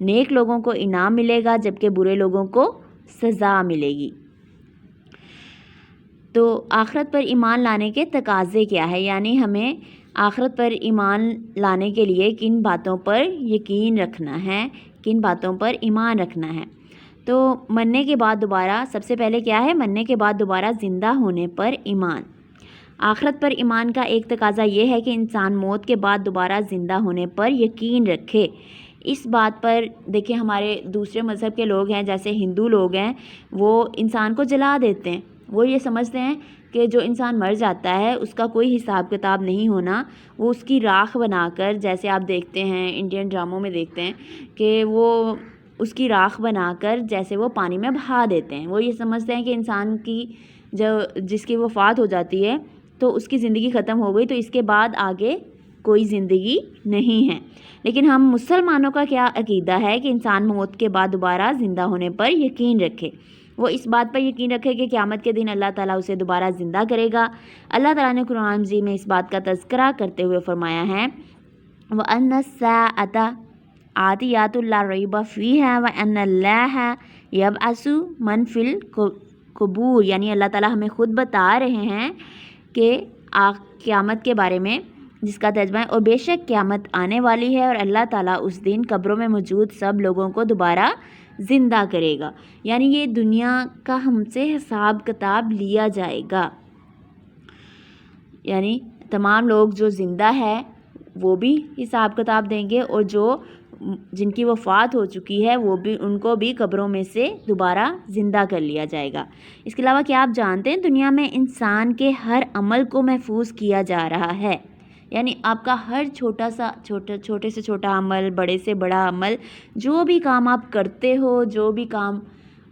نیک لوگوں کو انعام ملے گا جبکہ برے لوگوں کو سزا ملے گی۔ تو آخرت پر ایمان لانے کے تقاضے کیا ہے، یعنی ہمیں آخرت پر ایمان لانے کے لیے کن باتوں پر یقین رکھنا ہے، کن باتوں پر ایمان رکھنا ہے۔ تو مرنے کے بعد دوبارہ، سب سے پہلے کیا ہے، مرنے کے بعد دوبارہ زندہ ہونے پر ایمان۔ آخرت پر ایمان کا ایک تقاضا یہ ہے کہ انسان موت کے بعد دوبارہ زندہ ہونے پر یقین رکھے۔ اس بات پر دیکھیں، ہمارے دوسرے مذہب کے لوگ ہیں، جیسے ہندو لوگ ہیں، وہ انسان کو جلا دیتے ہیں۔ وہ یہ سمجھتے ہیں کہ جو انسان مر جاتا ہے اس کا کوئی حساب کتاب نہیں ہونا، وہ اس کی راکھ بنا کر، جیسے آپ دیکھتے ہیں انڈین ڈراموں میں دیکھتے ہیں کہ وہ اس کی راکھ بنا کر جیسے وہ پانی میں بہا دیتے ہیں۔ وہ یہ سمجھتے ہیں کہ انسان کی جس کی وفات ہو جاتی ہے تو اس کی زندگی ختم ہو گئی، تو اس کے بعد آگے کوئی زندگی نہیں ہے۔ لیکن ہم مسلمانوں کا کیا عقیدہ ہے کہ انسان موت کے بعد دوبارہ زندہ ہونے پر یقین رکھے۔ وہ اس بات پر یقین رکھے کہ قیامت کے دن اللہ تعالیٰ اسے دوبارہ زندہ کرے گا۔ اللہ تعالیٰ نے قرآن مجید میں اس بات کا تذکرہ کرتے ہوئے فرمایا ہے وَأَنَّ السَّاعَةَ آتِيَةٌ لَا رَيْبَ فِيهَا وَأَنَّ اللَّهَ يَبْعَثُ مَن فِي الْقُبُورِ، یعنی اللہ تعالیٰ ہمیں خود بتا رہے ہیں کہ قیامت کے بارے میں، جس کا ترجمہ ہے اور بے شک قیامت آنے والی ہے اور اللہ تعالیٰ اس دن قبروں میں موجود سب لوگوں کو دوبارہ زندہ کرے گا، یعنی یہ دنیا کا ہم سے حساب کتاب لیا جائے گا۔ یعنی تمام لوگ جو زندہ ہے وہ بھی حساب کتاب دیں گے، اور جن کی وفات ہو چکی ہے وہ بھی، ان کو بھی قبروں میں سے دوبارہ زندہ کر لیا جائے گا۔ اس کے علاوہ کیا آپ جانتے ہیں دنیا میں انسان کے ہر عمل کو محفوظ کیا جا رہا ہے، یعنی آپ کا ہر چھوٹے سے چھوٹا عمل، بڑے سے بڑا عمل، جو بھی کام آپ کرتے ہو، جو بھی کام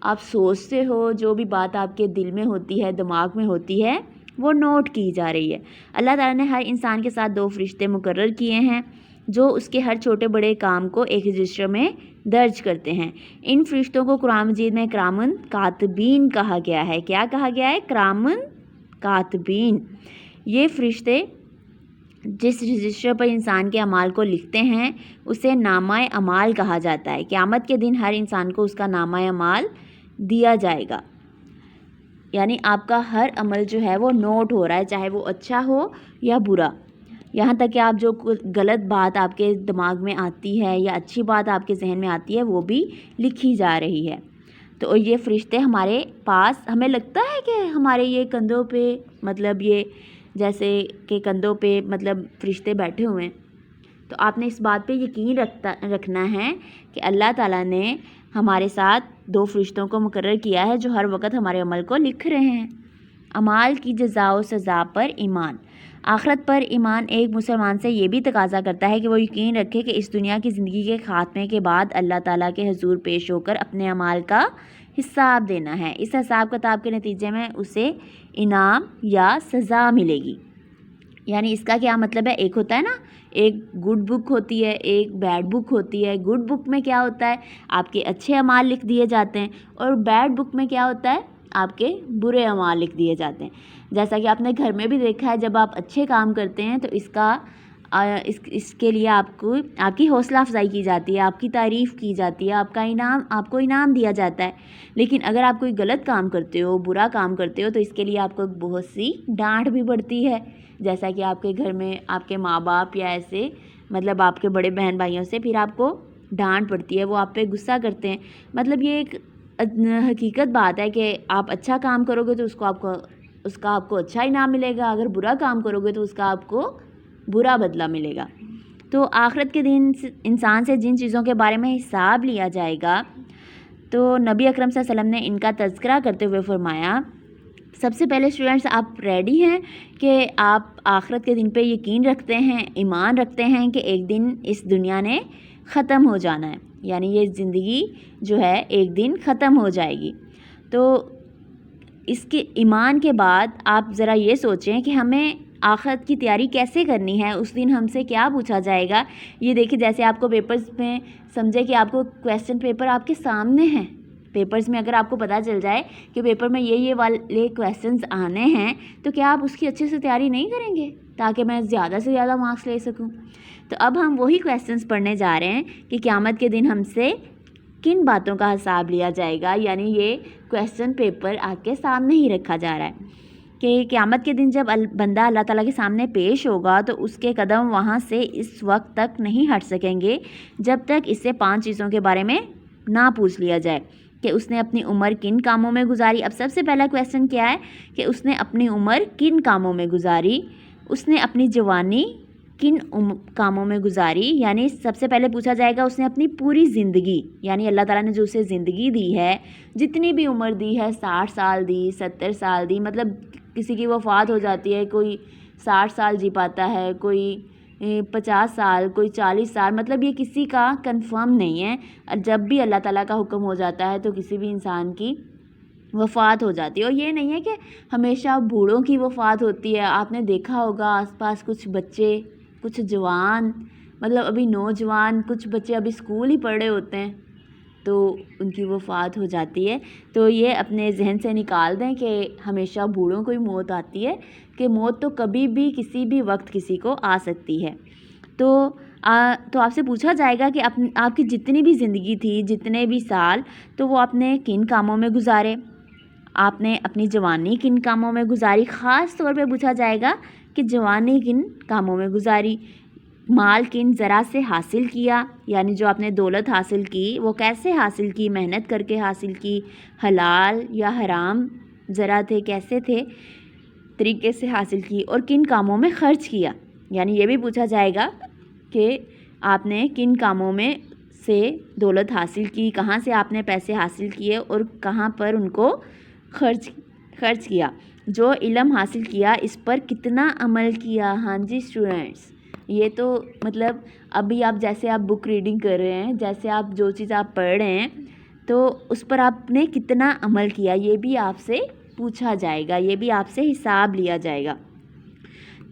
آپ سوچتے ہو، جو بھی بات آپ کے دل میں ہوتی ہے، دماغ میں ہوتی ہے، وہ نوٹ کی جا رہی ہے۔ اللہ تعالیٰ نے ہر انسان کے ساتھ 2 فرشتے مقرر کیے ہیں جو اس کے ہر چھوٹے بڑے کام کو ایک رجسٹر میں درج کرتے ہیں۔ ان فرشتوں کو قرآن مجید میں کرامن کاتبین کہا گیا ہے۔ کیا کہا گیا ہے؟ کرامن کاتبین۔ یہ فرشتے جس رجسٹر پر انسان کے اعمال کو لکھتے ہیں اسے نامہ اعمال کہا جاتا ہے۔ قیامت کے دن ہر انسان کو اس کا نامہ اعمال دیا جائے گا، یعنی آپ کا ہر عمل جو ہے وہ نوٹ ہو رہا ہے، چاہے وہ اچھا ہو یا برا، یہاں تک کہ آپ جو غلط بات آپ کے دماغ میں آتی ہے یا اچھی بات آپ کے ذہن میں آتی ہے وہ بھی لکھی جا رہی ہے۔ تو یہ فرشتے ہمارے پاس، ہمیں لگتا ہے کہ ہمارے یہ کندھوں پہ، مطلب یہ جیسے کہ کندھوں پہ مطلب فرشتے بیٹھے ہوئے ہیں، تو آپ نے اس بات پہ یقین رکھنا ہے کہ اللہ تعالیٰ نے ہمارے ساتھ 2 فرشتوں کو مقرر کیا ہے جو ہر وقت ہمارے عمل کو لکھ رہے ہیں۔ اعمال کی جزا و سزا پر ایمان۔ آخرت پر ایمان ایک مسلمان سے یہ بھی تقاضا کرتا ہے کہ وہ یقین رکھے کہ اس دنیا کی زندگی کے خاتمے کے بعد اللہ تعالیٰ کے حضور پیش ہو کر اپنے اعمال کا حساب دینا ہے۔ اس حساب کتاب کے نتیجے میں اسے انعام یا سزا ملے گی۔ یعنی اس کا کیا مطلب ہے؟ ایک ہوتا ہے نا، ایک گڈ بک ہوتی ہے، ایک بیڈ بک ہوتی ہے۔ گڈ بک میں کیا ہوتا ہے؟ آپ کے اچھے اعمال لکھ دیے جاتے ہیں، اور بیڈ بک میں کیا ہوتا ہے؟ آپ کے برے اعمال لکھ دیے جاتے ہیں۔ جیسا کہ آپ نے گھر میں بھی دیکھا ہے، جب آپ اچھے کام کرتے ہیں تو اس کے لیے آپ کی حوصلہ افزائی کی جاتی ہے، آپ کی تعریف کی جاتی ہے، آپ کو انعام دیا جاتا ہے۔ لیکن اگر آپ کوئی غلط کام کرتے ہو، برا کام کرتے ہو، تو اس کے لیے آپ کو بہت سی ڈانٹ بھی پڑتی ہے، جیسا کہ آپ کے گھر میں آپ کے ماں باپ یا ایسے مطلب آپ کے بڑے بہن بھائیوں سے پھر آپ کو ڈانٹ پڑتی ہے، وہ آپ پہ غصہ کرتے ہیں۔ مطلب یہ ایک حقیقت بات ہے کہ آپ اچھا کام کرو گے تو اس کا آپ کو اچھا انعام ملے گا، اگر برا کام کرو گے تو اس کا آپ کو برا بدلہ ملے گا۔ تو آخرت کے دن انسان سے جن چیزوں کے بارے میں حساب لیا جائے گا، تو نبی اکرم صلی اللہ علیہ وسلم نے ان کا تذکرہ کرتے ہوئے فرمایا، سب سے پہلے اسٹوڈنٹس آپ ریڈی ہیں کہ آپ آخرت کے دن پہ یقین رکھتے ہیں، ایمان رکھتے ہیں کہ ایک دن اس دنیا نے ختم ہو جانا ہے، یعنی یہ زندگی جو ہے ایک دن ختم ہو جائے گی۔ تو اس کے ایمان کے بعد آپ ذرا یہ سوچیں کہ ہمیں آخرت کی تیاری کیسے کرنی ہے، اس دن ہم سے کیا پوچھا جائے گا۔ یہ دیکھیں، جیسے آپ کو پیپرز میں سمجھے کہ آپ کو کویسچن پیپر آپ کے سامنے ہیں، پیپرز میں اگر آپ کو پتہ چل جائے کہ پیپر میں یہ والے کویسچنز آنے ہیں تو کیا آپ اس کی اچھے سے تیاری نہیں کریں گے تاکہ میں زیادہ سے زیادہ مارکس لے سکوں؟ تو اب ہم وہی کویسچنز پڑھنے جا رہے ہیں کہ قیامت کے دن ہم سے کن باتوں کا حساب لیا جائے گا. یعنی یہ کویسچن پیپر آپ کے سامنے ہی رکھا جا رہا ہے کہ قیامت کے دن جب بندہ اللہ تعالیٰ کے سامنے پیش ہوگا تو اس کے قدم وہاں سے اس وقت تک نہیں ہٹ سکیں گے جب تک اس سے 5 چیزوں کے بارے میں نہ پوچھ لیا جائے کہ اس نے اپنی عمر کن کاموں میں گزاری. اب سب سے پہلا کویسچن کیا ہے کہ اس نے اپنی عمر کن کاموں میں گزاری, اس نے اپنی جوانی کن کاموں میں گزاری. یعنی سب سے پہلے پوچھا جائے گا اس نے اپنی پوری زندگی, یعنی اللہ تعالیٰ نے جو اسے زندگی دی ہے, جتنی بھی عمر دی ہے, 60 سال دی, 70 سال دی, مطلب کسی کی وفات ہو جاتی ہے, کوئی 60 سال جی پاتا ہے, کوئی 50 سال, کوئی 40 سال, مطلب یہ کسی کا کنفرم نہیں ہے. جب بھی اللہ تعالیٰ کا حکم ہو جاتا ہے تو کسی بھی انسان کی وفات ہو جاتی ہے. اور یہ نہیں ہے کہ ہمیشہ بوڑھوں کی وفات ہوتی ہے. آپ نے دیکھا ہوگا آس پاس کچھ بچے, کچھ جوان, مطلب ابھی نوجوان, کچھ بچے ابھی اسکول ہی پڑھ رہے ہوتے ہیں تو ان کی وفات ہو جاتی ہے. تو یہ اپنے ذہن سے نکال دیں کہ ہمیشہ بوڑھوں کو ہی موت آتی ہے, کہ موت تو کبھی بھی کسی بھی وقت کسی کو آ سکتی ہے. تو آپ سے پوچھا جائے گا کہ آپ کی جتنی بھی زندگی تھی, جتنے بھی سال, تو وہ آپ نے کن کاموں میں گزارے, آپ نے اپنی جوانی کن کاموں میں گزاری. خاص طور پہ پوچھا جائے گا کہ جوانی کن کاموں میں گزاری, مال کن ذرا سے حاصل کیا, یعنی جو آپ نے دولت حاصل کی وہ کیسے حاصل کی, محنت کر کے حاصل کی, حلال یا حرام ذرا تھے, کیسے تھے طریقے سے حاصل کی, اور کن کاموں میں خرچ کیا. یعنی یہ بھی پوچھا جائے گا کہ آپ نے کن کاموں میں سے دولت حاصل کی, کہاں سے آپ نے پیسے حاصل کیے اور کہاں پر ان کو خرچ کیا. جو علم حاصل کیا اس پر کتنا عمل کیا. ہاں جی اسٹوڈنٹس, یہ تو مطلب ابھی آپ جیسے آپ بک ریڈنگ کر رہے ہیں, جیسے آپ جو چیز آپ پڑھ رہے ہیں تو اس پر آپ نے کتنا عمل کیا, یہ بھی آپ سے پوچھا جائے گا, یہ بھی آپ سے حساب لیا جائے گا.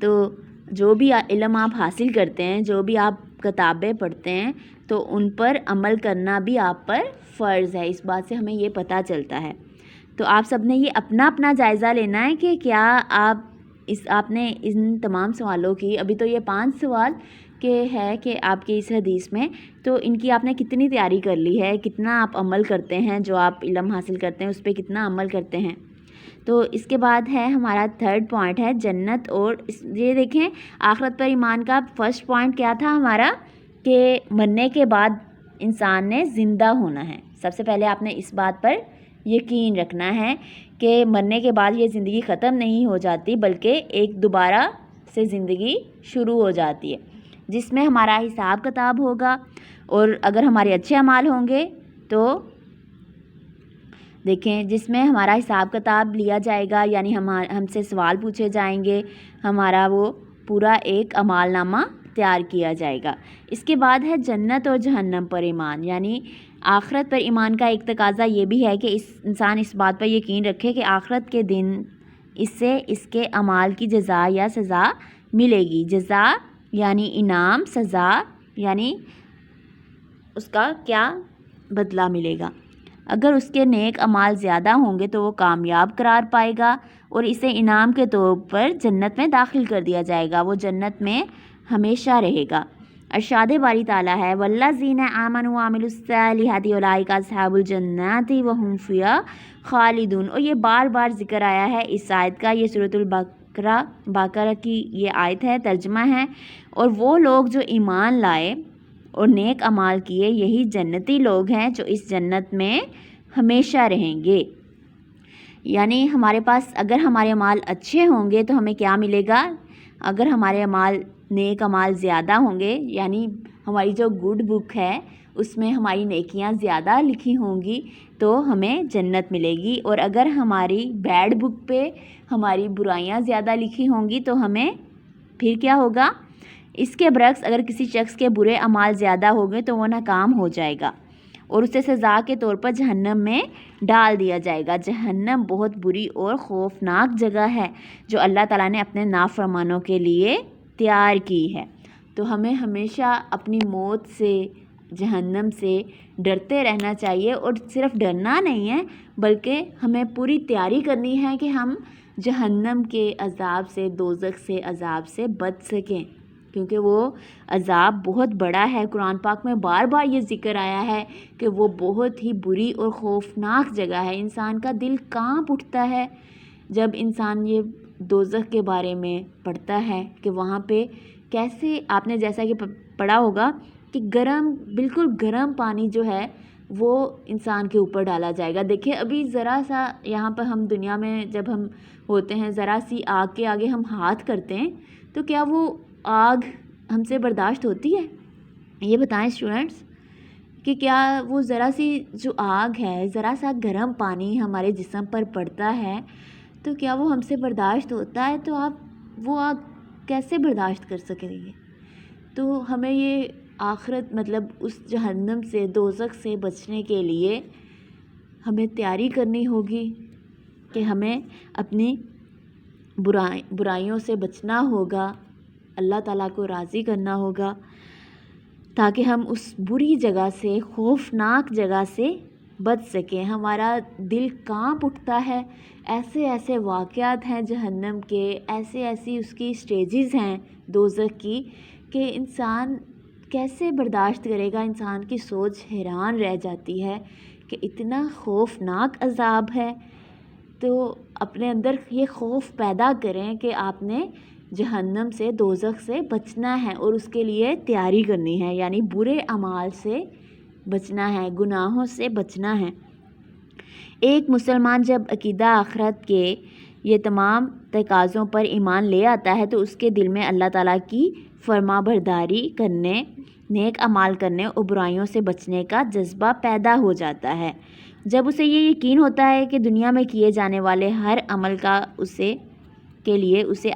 تو جو بھی علم آپ حاصل کرتے ہیں, جو بھی آپ کتابیں پڑھتے ہیں, تو ان پر عمل کرنا بھی آپ پر فرض ہے. اس بات سے ہمیں یہ پتہ چلتا ہے. تو آپ سب نے یہ اپنا اپنا جائزہ لینا ہے کہ کیا آپ نے ان تمام سوالوں کی, ابھی تو یہ 5 سوال کہ ہے کہ آپ کی اس حدیث میں, تو ان کی آپ نے کتنی تیاری کر لی ہے, کتنا آپ عمل کرتے ہیں, جو آپ علم حاصل کرتے ہیں اس پہ کتنا عمل کرتے ہیں. تو اس کے بعد ہے ہمارا 3rd پوائنٹ ہے جنت. اور یہ دیکھیں آخرت پر ایمان کا فرسٹ پوائنٹ کیا تھا ہمارا, کہ مرنے کے بعد انسان نے زندہ ہونا ہے. سب سے پہلے آپ نے اس بات پر یقین رکھنا ہے کہ مرنے کے بعد یہ زندگی ختم نہیں ہو جاتی, بلکہ ایک دوبارہ سے زندگی شروع ہو جاتی ہے جس میں ہمارا حساب کتاب ہوگا. اور اگر ہمارے اچھے اعمال ہوں گے تو دیکھیں جس میں ہمارا حساب کتاب لیا جائے گا, یعنی ہم سے سوال پوچھے جائیں گے, ہمارا وہ پورا ایک اعمال نامہ تیار کیا جائے گا. اس کے بعد ہے جنت اور جہنم پر ایمان. یعنی آخرت پر ایمان کا ایک تقاضا یہ بھی ہے کہ انسان اس بات پر یقین رکھے کہ آخرت کے دن اس سے اس کے اعمال کی جزا یا سزا ملے گی. جزا یعنی انعام, سزا یعنی اس کا کیا بدلہ ملے گا. اگر اس کے نیک اعمال زیادہ ہوں گے تو وہ کامیاب قرار پائے گا اور اسے انعام کے طور پر جنت میں داخل کر دیا جائے گا, وہ جنت میں ہمیشہ رہے گا. ارشاد باری تعالیٰ ہے والذین آمنوا وعملوا الصالحات اولئک اصحاب الجنات وهم فیہا خالدون. اور یہ بار بار ذکر آیا ہے اس آیت کا, یہ سورۃ البقرہ کی یہ آیت ہے, ترجمہ ہے. اور وہ لوگ جو ایمان لائے اور نیک اعمال کیے یہی جنتی لوگ ہیں جو اس جنت میں ہمیشہ رہیں گے. یعنی ہمارے پاس اگر ہمارے اعمال اچھے ہوں گے تو ہمیں کیا ملے گا, اگر ہمارے اعمال نیک اعمال زیادہ ہوں گے, یعنی ہماری جو گڈ بک ہے اس میں ہماری نیکیاں زیادہ لکھی ہوں گی تو ہمیں جنت ملے گی. اور اگر ہماری بیڈ بک پہ ہماری برائیاں زیادہ لکھی ہوں گی تو ہمیں پھر کیا ہوگا. اس کے برعکس اگر کسی شخص کے برے اعمال زیادہ ہوں گے تو وہ ناکام ہو جائے گا اور اسے سزا کے طور پر جہنم میں ڈال دیا جائے گا. جہنم بہت بری اور خوفناک جگہ ہے جو اللہ تعالیٰ نے اپنے نافرمانوں کے لیے تیار کی ہے. تو ہمیں ہمیشہ اپنی موت سے, جہنم سے ڈرتے رہنا چاہیے، اور صرف ڈرنا نہیں ہے بلکہ ہمیں پوری تیاری کرنی ہے کہ ہم جہنم کے عذاب سے، دوزخ سے عذاب سے بچ سکیں، کیونکہ وہ عذاب بہت بڑا ہے۔ قرآن پاک میں بار بار یہ ذکر آیا ہے کہ وہ بہت ہی بری اور خوفناک جگہ ہے۔ انسان کا دل کانپ اٹھتا ہے جب انسان یہ دوزخ کے بارے میں پڑھتا ہے کہ وہاں پہ کیسے، آپ نے جیسا کہ پڑھا ہوگا کہ گرم، بالکل گرم پانی جو ہے وہ انسان کے اوپر ڈالا جائے گا۔ دیکھیں ابھی ذرا سا یہاں پر ہم دنیا میں جب ہم ہوتے ہیں، ذرا سی آگ کے آگے ہم ہاتھ کرتے ہیں تو کیا وہ آگ ہم سے برداشت ہوتی ہے؟ یہ بتائیں اسٹوڈنٹس کہ کیا وہ ذرا سی جو آگ ہے، ذرا سا گرم پانی ہمارے جسم پر پڑتا ہے تو کیا وہ ہم سے برداشت ہوتا ہے؟ تو آپ وہ آگ کیسے برداشت کر سکیں گے؟ تو ہمیں یہ آخرت، مطلب اس جہنم سے، دوزخ سے بچنے کے لیے ہمیں تیاری کرنی ہوگی کہ ہمیں اپنی برائیوں سے بچنا ہوگا، اللہ تعالیٰ کو راضی کرنا ہوگا تاکہ ہم اس بری جگہ سے، خوفناک جگہ سے بچ سکیں۔ ہمارا دل کانپ اٹھتا ہے، ایسے ایسے واقعات ہیں جہنم کے، ایسی اس کی سٹیجز ہیں دوزخ کی کہ انسان کیسے برداشت کرے گا۔ انسان کی سوچ حیران رہ جاتی ہے کہ اتنا خوفناک عذاب ہے۔ تو اپنے اندر یہ خوف پیدا کریں کہ آپ نے جہنم سے، دوزخ سے بچنا ہے اور اس کے لیے تیاری کرنی ہے، یعنی برے اعمال سے بچنا ہے، گناہوں سے بچنا ہے۔ ایک مسلمان جب عقیدہ آخرت کے یہ تمام تقاضوں پر ایمان لے آتا ہے تو اس کے دل میں اللہ تعالیٰ کی فرما برداری کرنے، نیک اعمال کرنے اور برائیوں سے بچنے کا جذبہ پیدا ہو جاتا ہے۔ جب اسے یہ یقین ہوتا ہے کہ دنیا میں کیے جانے والے ہر عمل کا اسے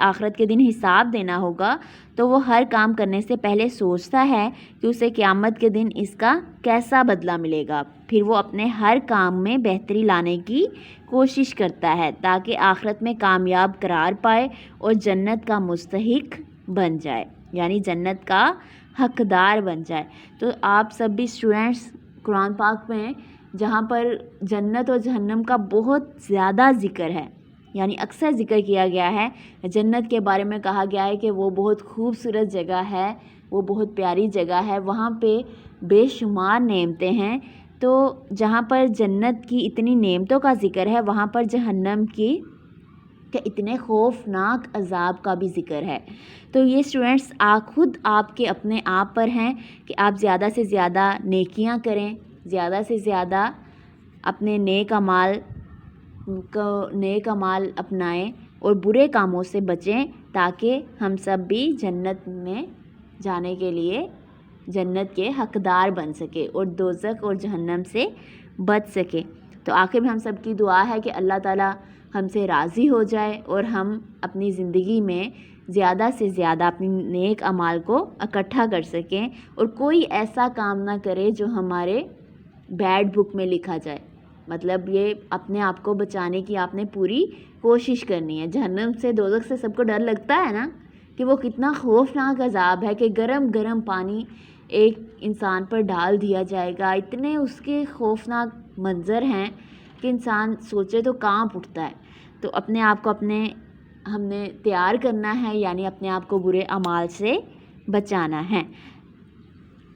آخرت کے دن حساب دینا ہوگا تو وہ ہر کام کرنے سے پہلے سوچتا ہے کہ اسے قیامت کے دن اس کا کیسا بدلہ ملے گا۔ پھر وہ اپنے ہر کام میں بہتری لانے کی کوشش کرتا ہے تاکہ آخرت میں کامیاب قرار پائے اور جنت کا مستحق بن جائے، یعنی جنت کا حقدار بن جائے۔ تو آپ سب بھی اسٹوڈنٹس، قرآن پاک میں جہاں پر جنت اور جہنم کا بہت زیادہ ذکر ہے، یعنی اکثر ذکر کیا گیا ہے، جنت کے بارے میں کہا گیا ہے کہ وہ بہت خوبصورت جگہ ہے، وہ بہت پیاری جگہ ہے، وہاں پہ بے شمار نعمتیں ہیں۔ تو جہاں پر جنت کی اتنی نعمتوں کا ذکر ہے، وہاں پر جہنم کی کہ اتنے خوفناک عذاب کا بھی ذکر ہے۔ تو یہ اسٹوڈنٹس خود آپ کے اپنے آپ پر ہیں کہ آپ زیادہ سے زیادہ نیکیاں کریں، زیادہ سے زیادہ اپنے نیک اعمال اپنائیں اور برے کاموں سے بچیں تاکہ ہم سب بھی جنت میں جانے کے لیے جنت کے حقدار بن سکے اور دوزخ اور جہنم سے بچ سکے۔ تو آخر میں ہم سب کی دعا ہے کہ اللہ تعالیٰ ہم سے راضی ہو جائے اور ہم اپنی زندگی میں زیادہ سے زیادہ اپنی نیک اعمال کو اکٹھا کر سکیں اور کوئی ایسا کام نہ کرے جو ہمارے بیڈ بک میں لکھا جائے۔ مطلب یہ اپنے آپ کو بچانے کی آپ نے پوری کوشش کرنی ہے۔ جہنم سے، دوزخ سے سب کو ڈر لگتا ہے نا کہ وہ کتنا خوفناک عذاب ہے کہ گرم گرم پانی ایک انسان پر ڈال دیا جائے گا، اتنے اس کے خوفناک منظر ہیں کہ انسان سوچے تو کانپ اٹھتا ہے۔ تو اپنے آپ کو ہم نے تیار کرنا ہے، یعنی اپنے آپ کو برے اعمال سے بچانا ہے۔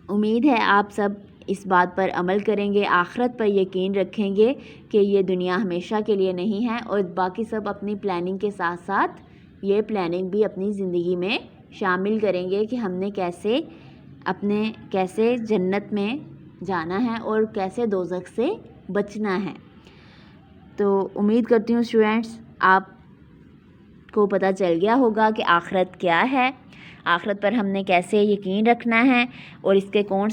امید ہے آپ سب اس بات پر عمل کریں گے، آخرت پر یقین رکھیں گے کہ یہ دنیا ہمیشہ کے لیے نہیں ہے، اور باقی سب اپنی پلاننگ کے ساتھ ساتھ یہ پلاننگ بھی اپنی زندگی میں شامل کریں گے کہ ہم نے کیسے جنت میں جانا ہے اور کیسے دوزخ سے بچنا ہے۔ تو امید کرتی ہوں اسٹوڈنٹس آپ کو پتہ چل گیا ہوگا کہ آخرت کیا ہے، آخرت پر ہم نے کیسے یقین رکھنا ہے، اور اس کے کون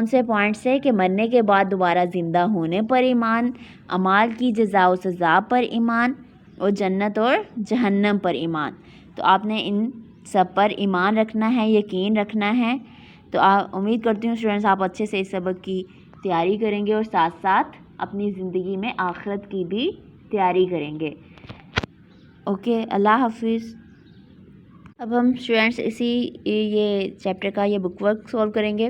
سے پوائنٹس ہیں کہ مرنے کے بعد دوبارہ زندہ ہونے پر ایمان، اعمال کی جزا و سزا پر ایمان، اور جنت اور جہنم پر ایمان۔ تو آپ نے ان سب پر ایمان رکھنا ہے، یقین رکھنا ہے۔ تو امید کرتی ہوں اسٹوڈنٹس آپ اچھے سے اس سبق کی تیاری کریں گے اور ساتھ ساتھ اپنی زندگی میں آخرت کی بھی تیاری کریں گے۔ اوکے، اللہ حافظ۔ اب ہم اسٹوڈنٹس یہ چیپٹر کا یہ بک ورک سولو کریں گے۔